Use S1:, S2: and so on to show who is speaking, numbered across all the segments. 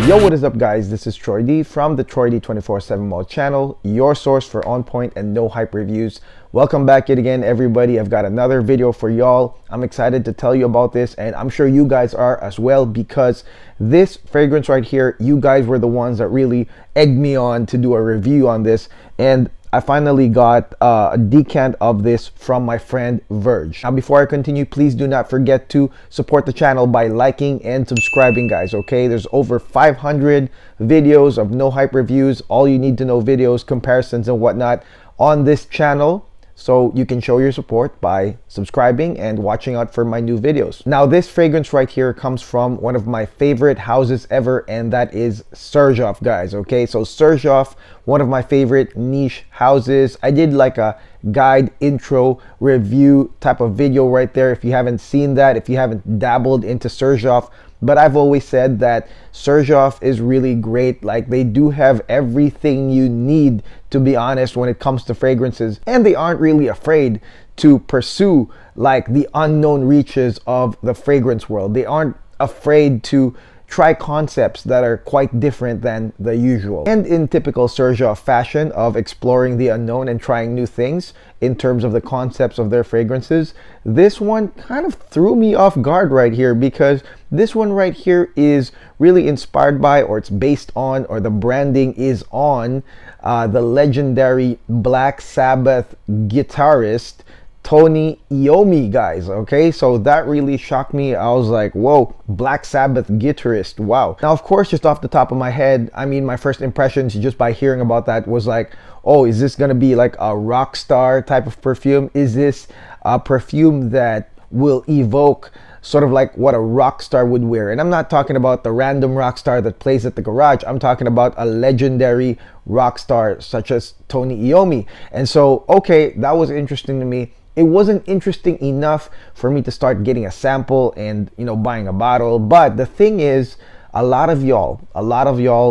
S1: Yo, what is up guys? This is Troy D from the Troy D 24/7 Mall channel, your source for on point and no hype reviews. Welcome back yet again everybody. I've got another video for y'all. I'm excited to tell you about this, and I'm sure you guys are as well, because this fragrance right here, you guys were the ones that really egged me on to do a review on this, and I finally got a decant of this from my friend Verge. Now before I continue, please do not forget to support the channel by liking and subscribing guys, okay? There's over 500 videos of no hype reviews, all you need to know videos, comparisons and whatnot on this channel. So you can show your support by subscribing and watching out for my new videos. Now this fragrance right here comes from one of my favorite houses ever, and that is Xerjoff guys, okay? So Xerjoff, one of my favorite niche houses. I did like a guide intro review type of video right there if you haven't seen that, if you haven't dabbled into Xerjoff. But I've always said that Xerjoff is really great. Like, they do have everything you need, to be honest, when it comes to fragrances, and they aren't really afraid to pursue like the unknown reaches of the fragrance world. They aren't afraid to try concepts that are quite different than the usual. And in typical Xerjoff fashion of exploring the unknown and trying new things in terms of the concepts of their fragrances, this one kind of threw me off guard right here, because this one right here is really inspired by, or it's based on, or the branding is on the legendary Black Sabbath guitarist Tony Iommi guys, okay? So that really shocked me. I was like, whoa, Black Sabbath guitarist, wow. Now of course, just off the top of my head, I mean, my first impressions just by hearing about that was like, oh, is this gonna be like a rock star type of perfume? Is this a perfume that will evoke sort of like what a rock star would wear? And I'm not talking about the random rock star that plays at the garage. I'm talking about a legendary rock star such as Tony Iommi. And so, okay, that was interesting to me. It wasn't interesting enough for me to start getting a sample and, you know, buying a bottle. But the thing is, a lot of y'all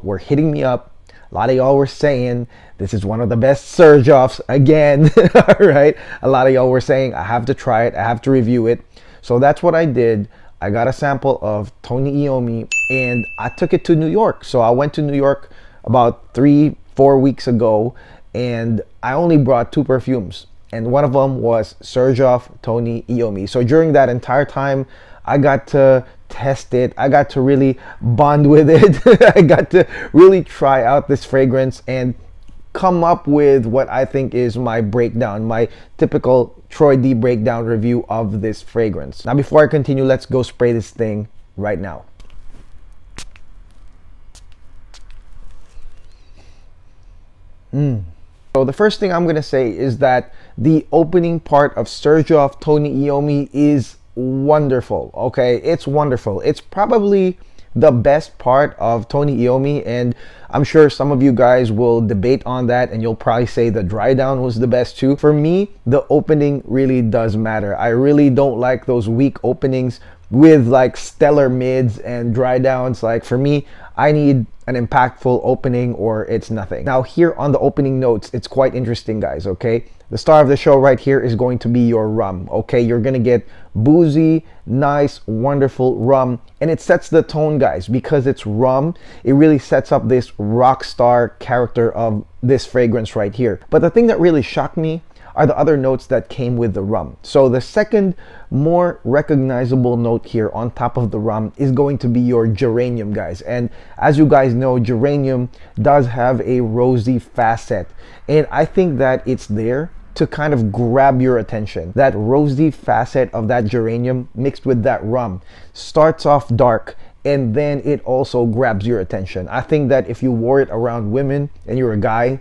S1: were hitting me up. A lot of y'all were saying this is one of the best Xerjoffs again. All right, a lot of y'all were saying I have to try it, I have to review it. So that's what I did. I got a sample of Tony Iommi and I took it to New York. So I went to New York about 3-4 weeks ago, and I only brought 2 perfumes. And one of them was Xerjoff Tony Iommi. So during that entire time, I got to test it. I got to really bond with it. I got to really try out this fragrance and come up with what I think is my breakdown, my typical Troy D breakdown review of this fragrance. Now before I continue, let's go spray this thing right now. So the first thing I'm going to say is that the opening part of Xerjoff Tony Iommi is wonderful, okay? It's wonderful. It's probably the best part of Tony Iommi, and I'm sure some of you guys will debate on that, and you'll probably say the dry down was the best too. For me, the opening really does matter. I really don't like those weak openings with like stellar mids and dry downs. Like, for me, I need an impactful opening or it's nothing. Now here on the opening notes, it's quite interesting guys, okay? The star of the show right here is going to be your rum, okay? You're gonna get boozy, nice, wonderful rum, and it sets the tone guys. Because it's rum, it really sets up this rock star character of this fragrance right here. But the thing that really shocked me are the other notes that came with the rum. So the second more recognizable note here on top of the rum is going to be your geranium guys. And as you guys know, geranium does have a rosy facet, and I think that it's there to kind of grab your attention. That rosy facet of that geranium mixed with that rum starts off dark, and then it also grabs your attention. I think that if you wore it around women and you're a guy,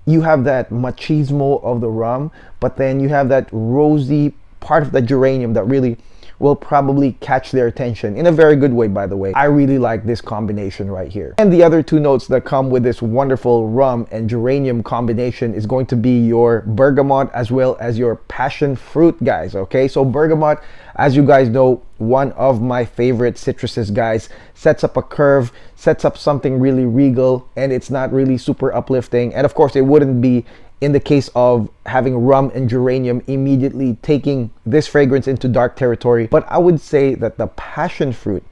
S1: you have that machismo of the rum, but then you have that rosy part of the geranium that really will probably catch their attention in a very good way, by the way. I really like this combination right here. And the other 2 notes that come with this wonderful rum and geranium combination is going to be your bergamot as well as your passion fruit guys, okay? So bergamot, as you guys know, one of my favorite citruses guys, sets up a curve, sets up something really regal, and it's not really super uplifting. And of course, it wouldn't be in the case of having rum and geranium, immediately taking this fragrance into dark territory. But I would say that the passion fruit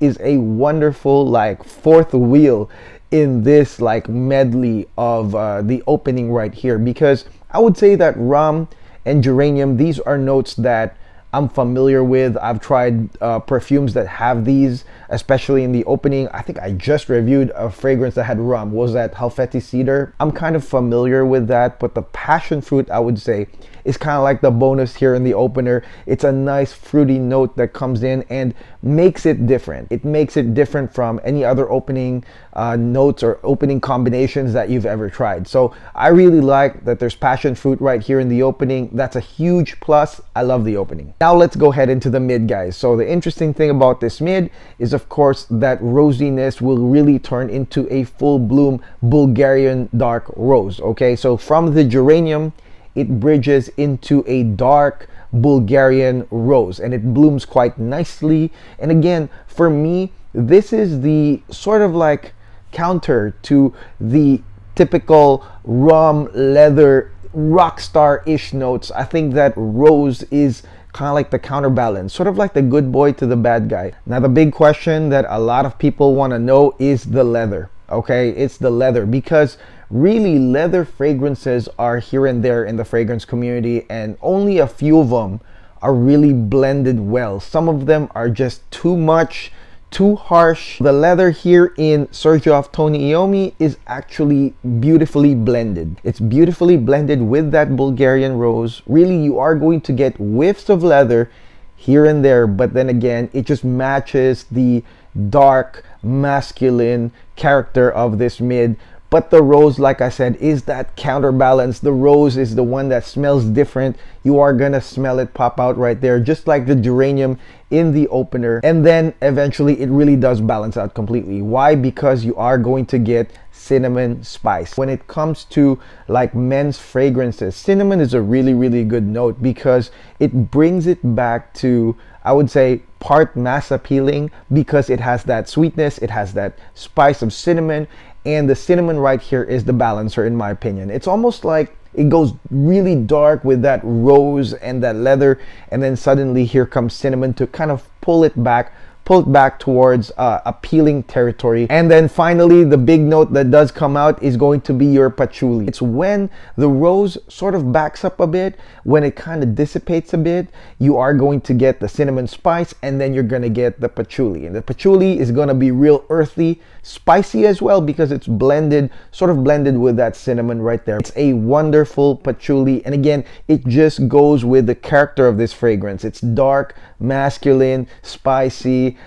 S1: is a wonderful like fourth wheel in this like medley of the opening right here, because I would say that rum and geranium, these are notes that I'm familiar with. I've tried perfumes that have these, especially in the opening. I think I just reviewed a fragrance that had rum. Was that Halfeti Cedar? I'm kind of familiar with that, but the passion fruit, I would say, is kind of like the bonus here in the opener. It's a nice fruity note that comes in and makes it different. It makes it different from any other opening notes or opening combinations that you've ever tried. So I really like that there's passion fruit right here in the opening. That's a huge plus. I love the opening. Now let's go ahead into the mid, guys. So the interesting thing about this mid is, of course, that rosiness will really turn into a full bloom Bulgarian dark rose. Okay, so from the geranium, it bridges into a dark Bulgarian rose and it blooms quite nicely. And again, for me, this is the sort of like counter to the typical rum, leather, rock star-ish notes. I think that rose is kind of like the counterbalance, sort of like the good boy to the bad guy. Now the big question that a lot of people want to know is the leather. Okay, it's the leather, because really leather fragrances are here and there in the fragrance community, and only a few of them are really blended well. Some of them are just too much, too harsh. The leather here in Xerjoff Tony Iommi is actually beautifully blended. It's beautifully blended with that Bulgarian rose. Really, you are going to get whiffs of leather here and there, but then again, it just matches the dark masculine character of this mid. But the rose, like I said, is that counterbalance. The rose is the one that smells different. You are gonna smell it pop out right there, just like the geranium in the opener. And then eventually it really does balance out completely. Why? Because you are going to get cinnamon spice. When it comes to like men's fragrances, cinnamon is a really, really good note because it brings it back to, I would say, part mass appealing, because it has that sweetness, it has that spice of cinnamon. And the cinnamon right here is the balancer, in my opinion. It's almost like it goes really dark with that rose and that leather, and then suddenly here comes cinnamon to kind of pull it back towards appealing territory. And then finally, the big note that does come out is going to be your patchouli. It's when the rose sort of backs up a bit, when it kind of dissipates a bit, you are going to get the cinnamon spice, and then you're gonna get the patchouli. And the patchouli is gonna be real earthy, spicy as well, because it's blended, sort of blended with that cinnamon right there. It's a wonderful patchouli, and again, it just goes with the character of this fragrance. It's dark, masculine, spicy,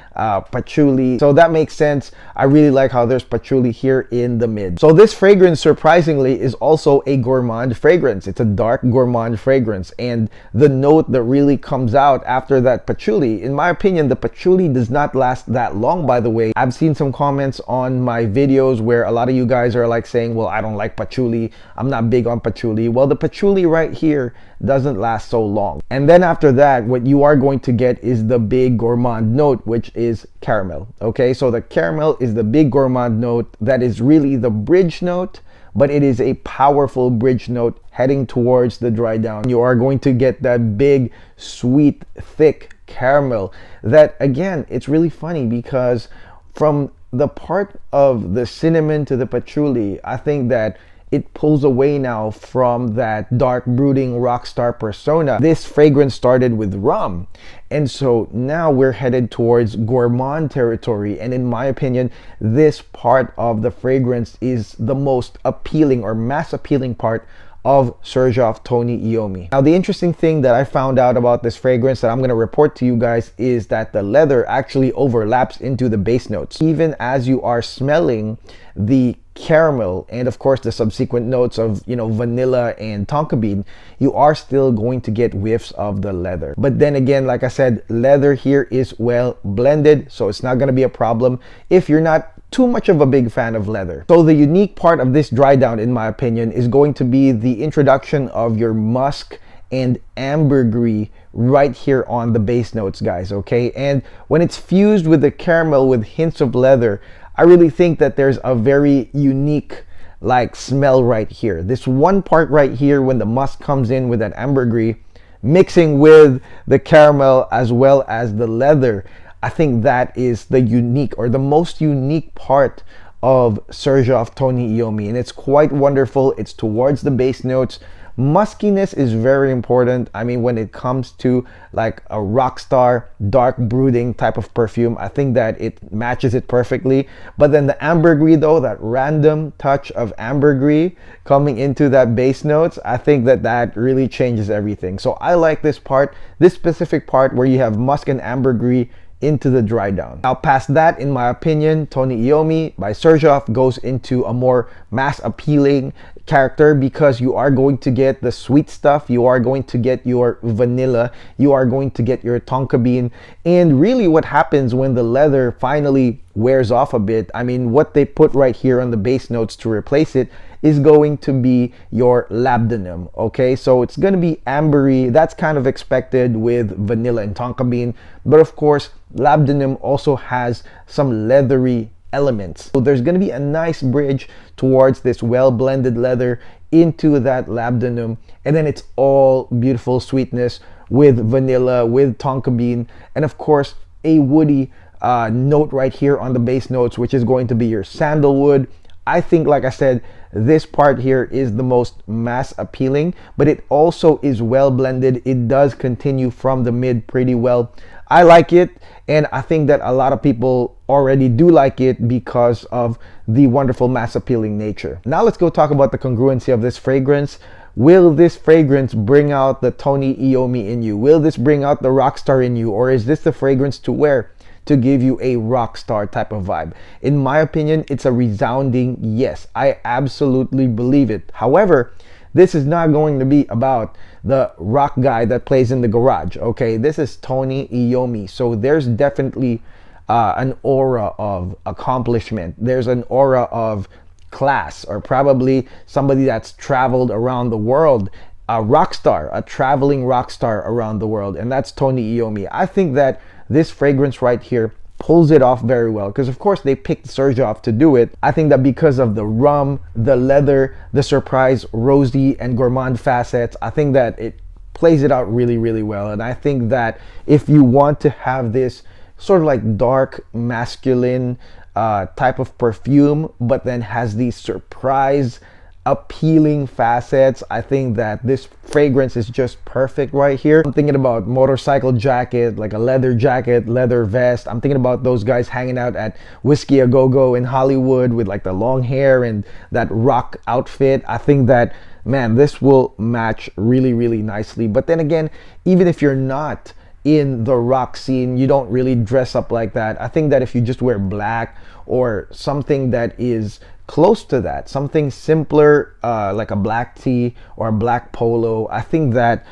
S1: patchouli. So that makes sense. I really like how there's patchouli here in the mid. So this fragrance, surprisingly, is also a gourmand fragrance. It's a dark gourmand fragrance, and the note that really comes out after that patchouli, in my opinion, the patchouli does not last that long, by the way. I've seen some comments on my videos where a lot of you guys are like saying, well, I don't like patchouli, I'm not big on patchouli. Well, the patchouli right here doesn't last so long. And then after that, what you are going to get is the big gourmand note, which is caramel. Okay, so the caramel is the big gourmand note that is really the bridge note, but it is a powerful bridge note heading towards the dry down. You are going to get that big, sweet, thick caramel that, again, it's really funny because from the part of the cinnamon to the patchouli, I think that it pulls away now from that dark brooding rock star persona. This fragrance started with rum, and so now we're headed towards gourmand territory, and in my opinion, this part of the fragrance is the most appealing or mass appealing part of Xerjoff Tony Iommi. Now, the interesting thing that I found out about this fragrance that I'm going to report to you guys is that the leather actually overlaps into the base notes. Even as you are smelling the caramel and of course the subsequent notes of, you know, vanilla and tonka bean, you are still going to get whiffs of the leather. But then again, like I said, leather here is well blended, so it's not going to be a problem if you're not too much of a big fan of leather. So the unique part of this dry down, in my opinion, is going to be the introduction of your musk and ambergris right here on the base notes, guys. Okay, and when it's fused with the caramel with hints of leather, I really think that there's a very unique like smell right here. This one part right here when the musk comes in with that ambergris mixing with the caramel as well as the leather, I think that is the unique or the most unique part of Xerjoff Tony Iommi, and it's quite wonderful. It's towards the bass notes. Muskiness is very important. I mean, when it comes to like a rock star dark brooding type of perfume, I think that it matches it perfectly. But then the ambergris though, that random touch of ambergris coming into that bass notes, I think that that really changes everything. So I like this part, this specific part where you have musk and ambergris into the dry down. Now past that, in my opinion, Tony Iommi by Xerjoff goes into a more mass appealing character because you are going to get the sweet stuff, you are going to get your vanilla, you are going to get your tonka bean, and really what happens when the leather finally wears off a bit, I mean what they put right here on the bass notes to replace it is going to be your labdanum. Okay, so it's going to be ambery. That's kind of expected with vanilla and tonka bean, but of course labdanum also has some leathery elements, so there's going to be a nice bridge towards this well blended leather into that labdanum, and then it's all beautiful sweetness with vanilla, with tonka bean, and of course a woody note right here on the bass notes, which is going to be your sandalwood. I think, like I said, this part here is the most mass appealing, but it also is well blended. It does continue from the mid pretty well. I like it, and I think that a lot of people already do like it because of the wonderful mass appealing nature. Now let's go talk about the congruency of this fragrance. Will this fragrance bring out the Tony Iommi in you? Will this bring out the rock star in you? Or is this the fragrance to wear to give you a rock star type of vibe? In my opinion, it's a resounding yes. I absolutely believe it. However, this is not going to be about the rock guy that plays in the garage, okay? This is Tony Iommi. So there's definitely an aura of accomplishment. There's an aura of class, or probably somebody that's traveled around the world, a rock star, a traveling rock star around the world, and that's Tony Iommi. I think that this fragrance right here pulls it off very well, because of course they picked Xerjoff to do it. I think that because of the rum, the leather, the surprise rosy and gourmand facets, I think that it plays it out really, really well. And I think that if you want to have this sort of like dark masculine type of perfume, but then has these surprise appealing facets, I think that this fragrance is just perfect right here. I'm thinking about motorcycle jacket, like a leather jacket, leather vest. I'm thinking about those guys hanging out at Whiskey A Go Go in Hollywood with like the long hair and that rock outfit. I think that, man, this will match really, really nicely. But then again, even if you're not in the rock scene, you don't really dress up like that, I think that if you just wear black or something that is close to that, something simpler, like a black tee or a black polo, I think that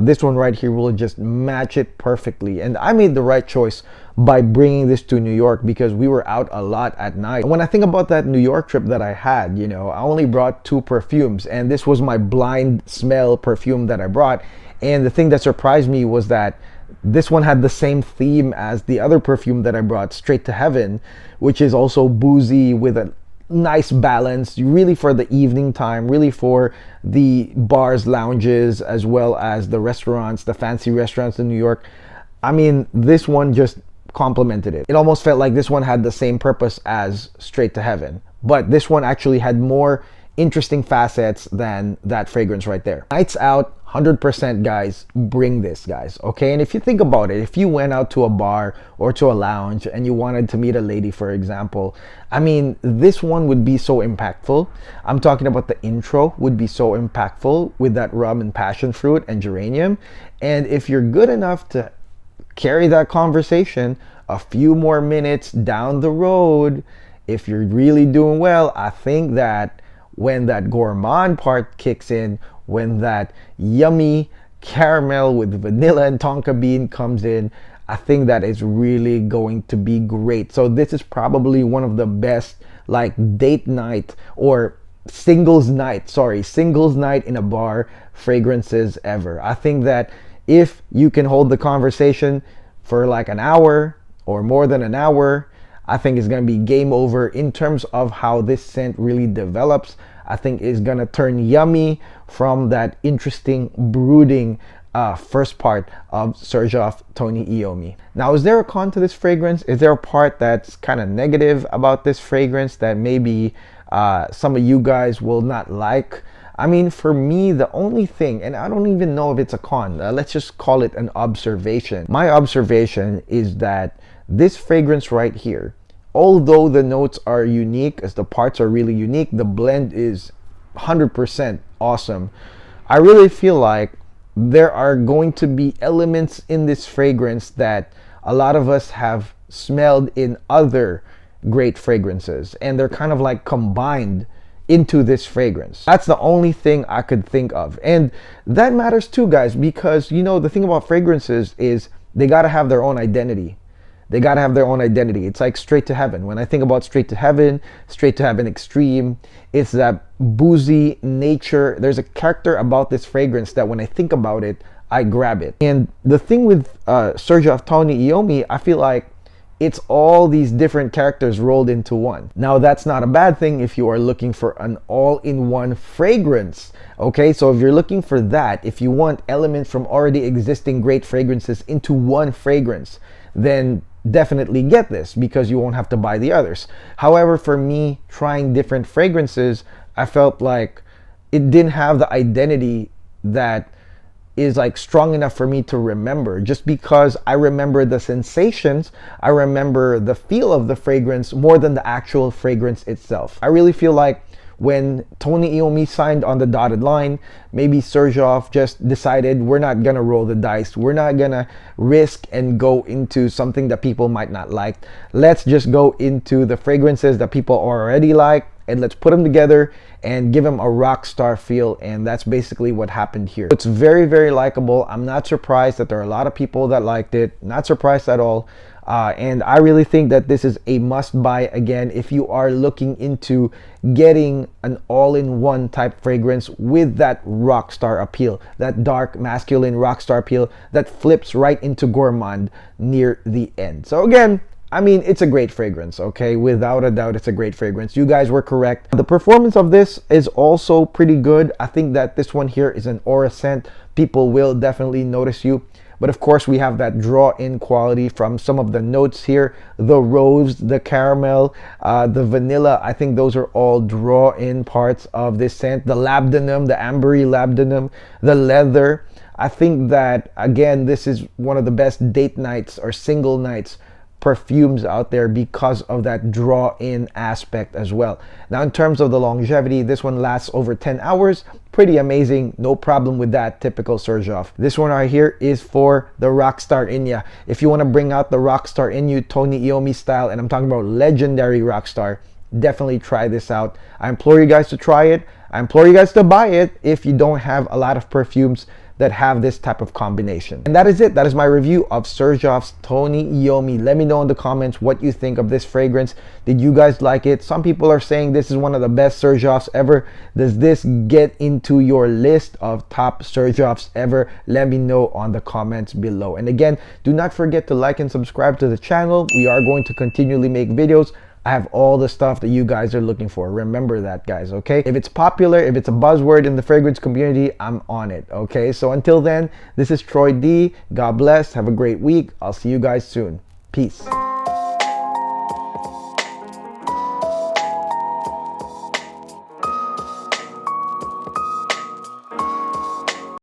S1: this one right here will just match it perfectly. And I made the right choice by bringing this to New York because we were out a lot at night. When I think about that New York trip that I had, you know, I only brought 2 perfumes, and this was my blind smell perfume that I brought. And the thing that surprised me was that this one had the same theme as the other perfume that I brought, Straight to Heaven, which is also boozy with a nice balance, really for the evening time, really for the bars, lounges, as well as the restaurants, the fancy restaurants in New York. I mean, this one just complemented it. It almost felt like this one had the same purpose as Straight to Heaven, but this one actually had more interesting facets than that fragrance right there. Nights out, 100% guys, bring this, guys, okay? And if you think about it, if you went out to a bar or to a lounge and you wanted to meet a lady, for example, I mean, this one would be so impactful. I'm talking about the intro would be so impactful with that rum and passion fruit and geranium. And if you're good enough to carry that conversation a few more minutes down the road, if you're really doing well, I think that when that gourmand part kicks in, when that yummy caramel with vanilla and tonka bean comes in, I think that is really going to be great. So this is probably one of the best like date night or singles night in a bar fragrances ever. I think that if you can hold the conversation for like an hour or more than an hour, I think it's going to be game over in terms of how this scent really develops. I think it's going to turn yummy from that interesting brooding first part of Xerjoff Tony Iommi. Now, is there a con to this fragrance? Is there a part that's kind of negative about this fragrance that maybe some of you guys will not like? I mean, for me, the only thing, and I don't even know if it's a con, let's just call it an observation. My observation is that this fragrance right here, although the notes are unique, as the parts are really unique, the blend is 100% awesome. I really feel like there are going to be elements in this fragrance that a lot of us have smelled in other great fragrances, and they're kind of like combined into this fragrance. That's the only thing I could think of. And that matters too, guys, because you know, the thing about fragrances is they gotta have their own identity. They gotta have their own identity. It's like Straight to Heaven. When I think about Straight to Heaven Extreme, it's that boozy nature. There's a character about this fragrance that when I think about it, I grab it. And the thing with Xerjoff Tony Iommi, I feel like it's all these different characters rolled into one. Now, that's not a bad thing if you are looking for an all-in-one fragrance. Okay, so if you're looking for that, if you want elements from already existing great fragrances into one fragrance, then definitely get this because you won't have to buy the others. However, for me, trying different fragrances, I felt like it didn't have the identity that is like strong enough for me to remember, just because I remember the sensations, I remember the feel of the fragrance more than the actual fragrance itself. I really feel like when Tony Iommi signed on the dotted line, maybe Xerjoff just decided we're not gonna roll the dice, we're not gonna risk and go into something that people might not like. Let's just go into the fragrances that people already like, and let's put them together and give them a rock star feel. And that's basically what happened here. It's very, very likable. I'm not surprised that there are a lot of people that liked it. Not surprised at all. And I really think that this is a must buy again if you are looking into getting an all-in-one type fragrance with that rock star appeal, that dark masculine rock star appeal that flips right into gourmand near the end. So again, I mean, it's a great fragrance, okay? Without a doubt, it's a great fragrance. You guys were correct. The performance of this is also pretty good. I think that this one here is an aura scent. People will definitely notice you. But of course, we have that draw-in quality from some of the notes here. The rose, the caramel, the vanilla. I think those are all draw-in parts of this scent. The labdanum, the ambery labdanum, the leather. I think that, again, this is one of the best date nights or single nights perfumes out there because of that draw-in aspect as well. Now, in terms of the longevity, this one lasts over 10 hours. Pretty amazing, no problem with that, typical Xerjoff. This one right here is for the rockstar in ya. If you want to bring out the rockstar in you, Tony Iommi style, and I'm talking about legendary rockstar, definitely try this out. I implore you guys to try it. I implore you guys to buy it if you don't have a lot of perfumes that have this type of combination. And that is it. That is my review of Xerjoff's Tony Iommi. Let me know in the comments what you think of this fragrance. Did you guys like it? Some people are saying this is one of the best Xerjoffs ever. Does this get into your list of top Xerjoffs ever? Let me know on the comments below. And again, do not forget to like and subscribe to the channel. We are going to continually make videos. I have all the stuff that you guys are looking for. Remember that, guys, okay? If it's popular, if it's a buzzword in the fragrance community, I'm on it, okay? So until then, this is Troy D. God bless. Have a great week. I'll see you guys soon. Peace.